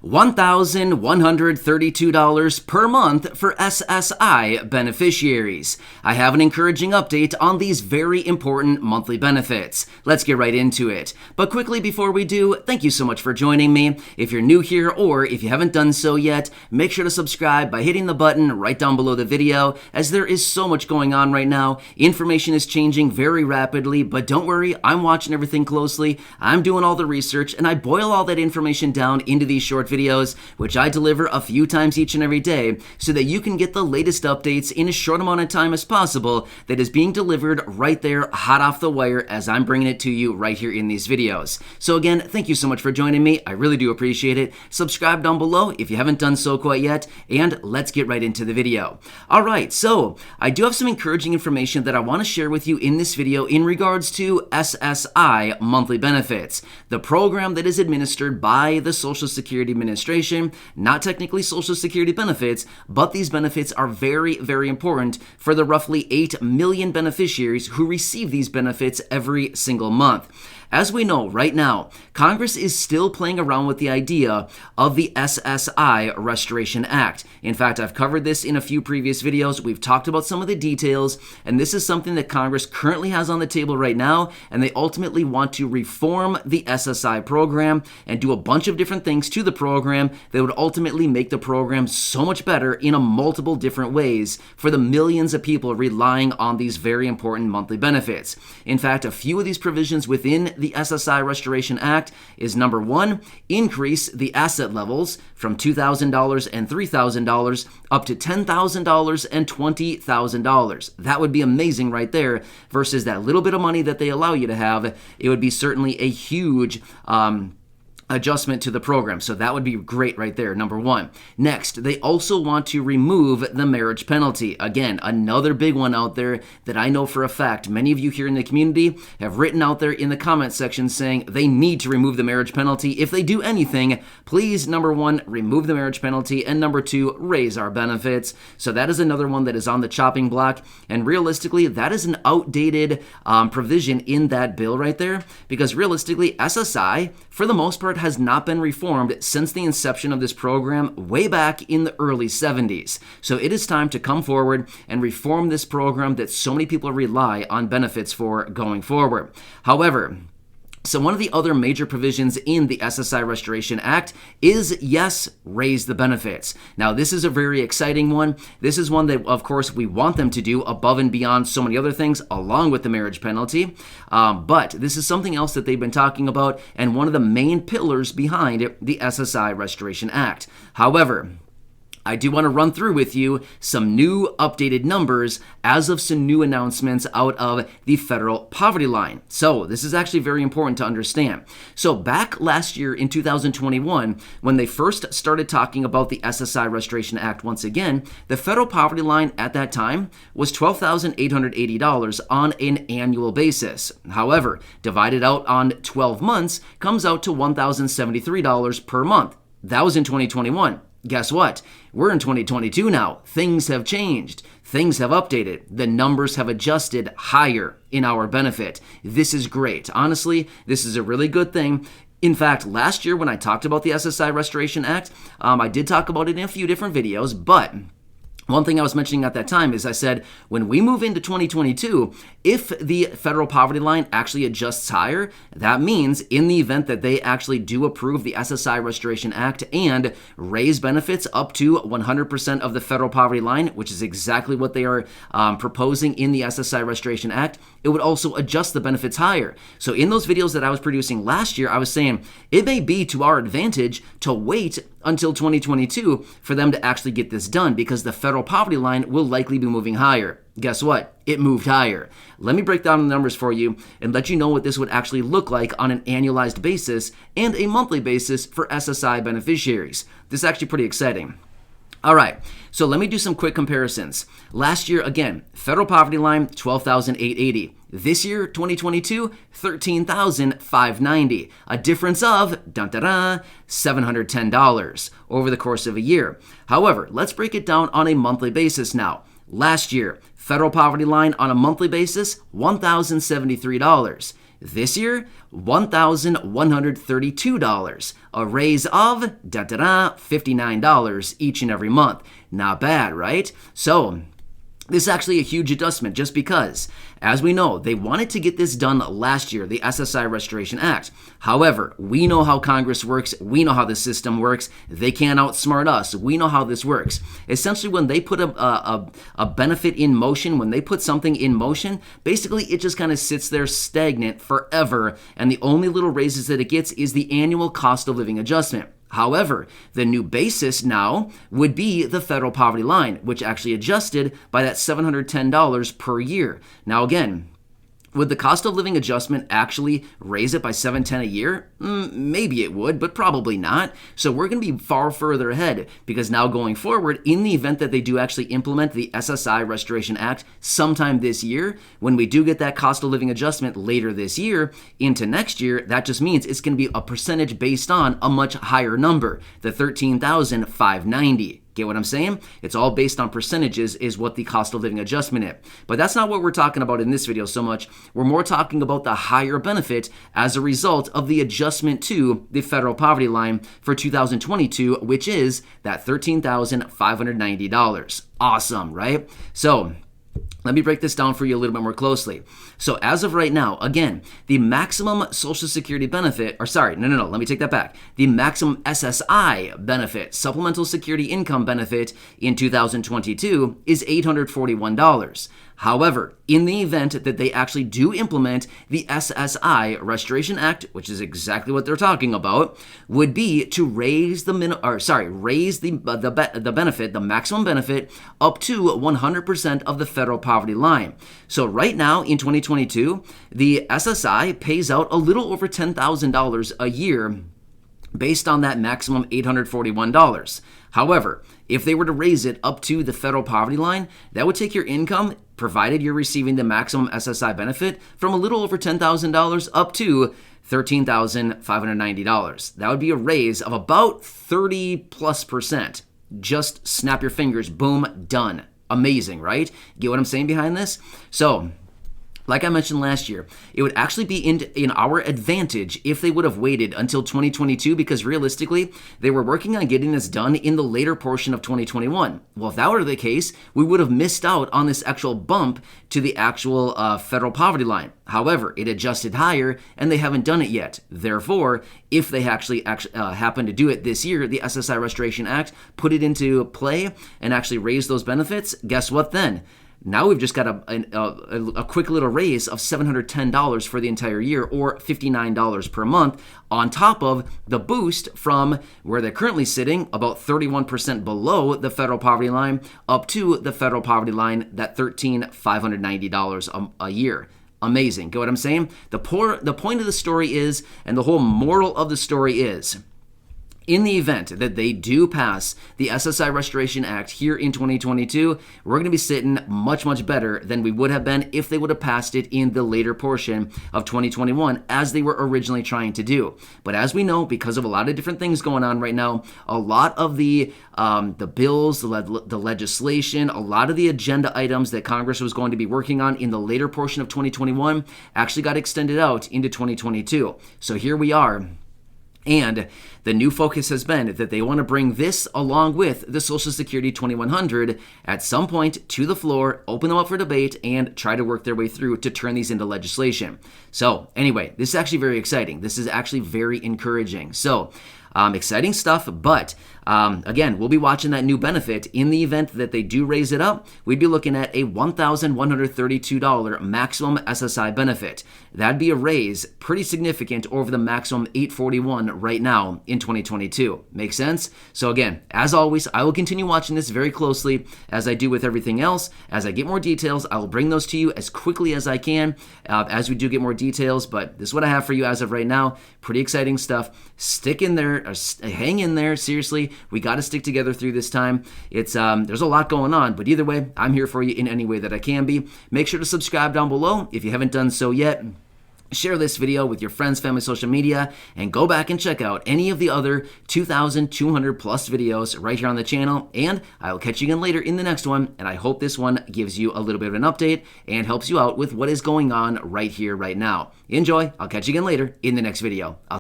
$1,132 per month for SSI beneficiaries. I have an encouraging update on these very important monthly benefits. Let's get right into it. But quickly before we do, thank you so much for joining me. If you're new here or if you haven't done so yet, make sure to subscribe by hitting the button right down below the video, as there is so much going on right now. Information is changing very rapidly, but don't worry, I'm watching everything closely. I'm doing all the research, and I boil all that information down into these short videos, which I deliver a few times each and every day, so that you can get the latest updates in as short amount of time as possible that is being delivered right there, hot off the wire, as I'm bringing it to you right here in these videos. So again, thank you so much for joining me. I really do appreciate it. Subscribe down below if you haven't done so quite yet, and let's get right into the video. All right, so I do have some encouraging information that I want to share with you in this video in regards to SSI monthly benefits, the program that is administered by the Social Security Administration, not technically Social Security benefits, but these benefits are very, very important for the roughly 8 million beneficiaries who receive these benefits every single month. As we know right now, Congress is still playing around with the idea of the SSI Restoration Act. In fact, I've covered this in a few previous videos. We've talked about some of the details, and this is something that Congress currently has on the table right now, and they ultimately want to reform the SSI program and do a bunch of different things to the program that would ultimately make the program so much better in a multiple different ways for the millions of people relying on these very important monthly benefits. In fact, a few of these provisions within the SSI Restoration Act is number one, increase the asset levels from $2,000 and $3,000 up to $10,000 and $20,000. That would be amazing right there versus that little bit of money that they allow you to have. It would be certainly a huge adjustment to the program. So that would be great right there, number one. Next, they also want to remove the marriage penalty. Again, another big one out there that I know for a fact many of you here in the community have written out there in the comment section saying they need to remove the marriage penalty. If they do anything, please, number one, remove the marriage penalty, and number two, raise our benefits. So that is another one that is on the chopping block, and realistically, that is an outdated provision in that bill right there, because realistically, SSI, for the most part, has not been reformed since the inception of this program way back in the early 70s. So it is time to come forward and reform this program that so many people rely on benefits for going forward. However, so one of the other major provisions in the SSI Restoration Act is, yes, raise the benefits. Now, this is a very exciting one. This is one that, of course, we want them to do above and beyond so many other things, along with the marriage penalty. But this is something else that they've been talking about, and one of the main pillars behind the SSI Restoration Act. However, I do want to run through with you some new updated numbers as of some new announcements out of the federal poverty line. So this is actually very important to understand. So back last year in 2021, when they first started talking about the SSI Restoration Act once again, the federal poverty line at that time was $12,880 on an annual basis. However, divided out on 12 months comes out to $1,073 per month. That was in 2021. Guess what? We're in 2022 now. Things have changed. Things have updated. The numbers have adjusted higher in our benefit. This is great. Honestly, this is a really good thing. In fact, last year when I talked about the SSI Restoration Act, I did talk about it in a few different videos, but one thing I was mentioning at that time is I said, when we move into 2022, if the federal poverty line actually adjusts higher, that means in the event that they actually do approve the SSI Restoration Act and raise benefits up to 100% of the federal poverty line, which is exactly what they are proposing in the SSI Restoration Act, it would also adjust the benefits higher. So in those videos that I was producing last year, I was saying it may be to our advantage to wait until 2022 for them to actually get this done, because the federal poverty line will likely be moving higher. Guess what? It moved higher. Let me break down the numbers for you and let you know what this would actually look like on an annualized basis and a monthly basis for SSI beneficiaries. This is actually pretty exciting. All right, so let me do some quick comparisons. Last year, again, federal poverty line, $12,880. This year, 2022, $13,590. A difference of, $710 over the course of a year. However, let's break it down on a monthly basis now. Last year, federal poverty line on a monthly basis, $1,073. This year, $1,132, a raise of $59 each and every month. Not bad, right? So this is actually a huge adjustment just because, as we know, they wanted to get this done last year, the SSI Restoration Act. However, we know how Congress works. We know how the system works. They can't outsmart us. We know how this works. Essentially, when they put a benefit in motion, when they put something in motion, basically it just kind of sits there stagnant forever, and the only little raises that it gets is the annual cost of living adjustment. However, the new basis now would be the federal poverty line, which actually adjusted by that $710 per year. Now again, would the cost of living adjustment actually raise it by $710 a year? Maybe it would, but probably not. So we're going to be far further ahead because now going forward, in the event that they do actually implement the SSI Restoration Act sometime this year, when we do get that cost of living adjustment later this year into next year, that just means it's going to be a percentage based on a much higher number, the $13,590. Get what I'm saying? It's all based on percentages is what the cost of living adjustment is. But that's not what we're talking about in this video so much. We're more talking about the higher benefit as a result of the adjustment to the federal poverty line for 2022, which is that $13,590. Awesome, right? So let me break this down for you a little bit more closely. So as of right now, again, the maximum Social Security benefit, let me take that back. The maximum SSI benefit, Supplemental Security Income benefit in 2022 is $841. However, in the event that they actually do implement the SSI Restoration Act, which is exactly what they're talking about, would be to raise the benefit, the maximum benefit, up to 100% of the federal poverty line. So right now in 2022, the SSI pays out a little over $10,000 a year based on that maximum $841. However, if they were to raise it up to the federal poverty line, that would take your income, provided you're receiving the maximum SSI benefit, from a little over $10,000 up to $13,590. That would be a raise of about 30+%. Just snap your fingers, boom, done. Amazing, right? Get what I'm saying behind this? So, like I mentioned last year, it would actually be in our advantage if they would have waited until 2022 because realistically, they were working on getting this done in the later portion of 2021. Well, if that were the case, we would have missed out on this actual bump to the actual federal poverty line. However, it adjusted higher and they haven't done it yet. Therefore, if they actually happen to do it this year, the SSI Restoration Act, put it into play and actually raise those benefits, guess what then? Now we've just got a quick little raise of $710 for the entire year, or $59 per month, on top of the boost from where they're currently sitting, about 31% below the federal poverty line, up to the federal poverty line, that $13,590 a year. Amazing. Get what I'm saying? The point of the story is, and the whole moral of the story is, in the event that they do pass the SSI Restoration Act here in 2022, we're going to be sitting much, much better than we would have been if they would have passed it in the later portion of 2021 as they were originally trying to do. But as we know, because of a lot of different things going on right now, a lot of the bills, the legislation, a lot of the agenda items that Congress was going to be working on in the later portion of 2021 actually got extended out into 2022. So here we are. And the new focus has been that they want to bring this along with the Social Security 2100 at some point to the floor, open them up for debate, and try to work their way through to turn these into legislation. So anyway, this is actually very exciting. This is actually very encouraging. So exciting stuff, but again, we'll be watching that new benefit. In the event that they do raise it up, we'd be looking at a $1,132 maximum SSI benefit. That'd be a raise pretty significant over the maximum $841 right now in 2022. Make sense? So again, as always, I will continue watching this very closely as I do with everything else. As I get more details, I will bring those to you as quickly as I can as we do get more details, but this is what I have for you as of right now. Pretty exciting stuff. Stick in there, or hang in there, seriously. We got to stick together through this time. It's there's a lot going on, but either way, I'm here for you in any way that I can be. Make sure to subscribe down below if you haven't done so yet. Share this video with your friends, family, social media, and go back and check out any of the other 2,200 plus videos right here on the channel. And I will catch you again later in the next one. And I hope this one gives you a little bit of an update and helps you out with what is going on right here, right now. Enjoy. I'll catch you again later in the next video.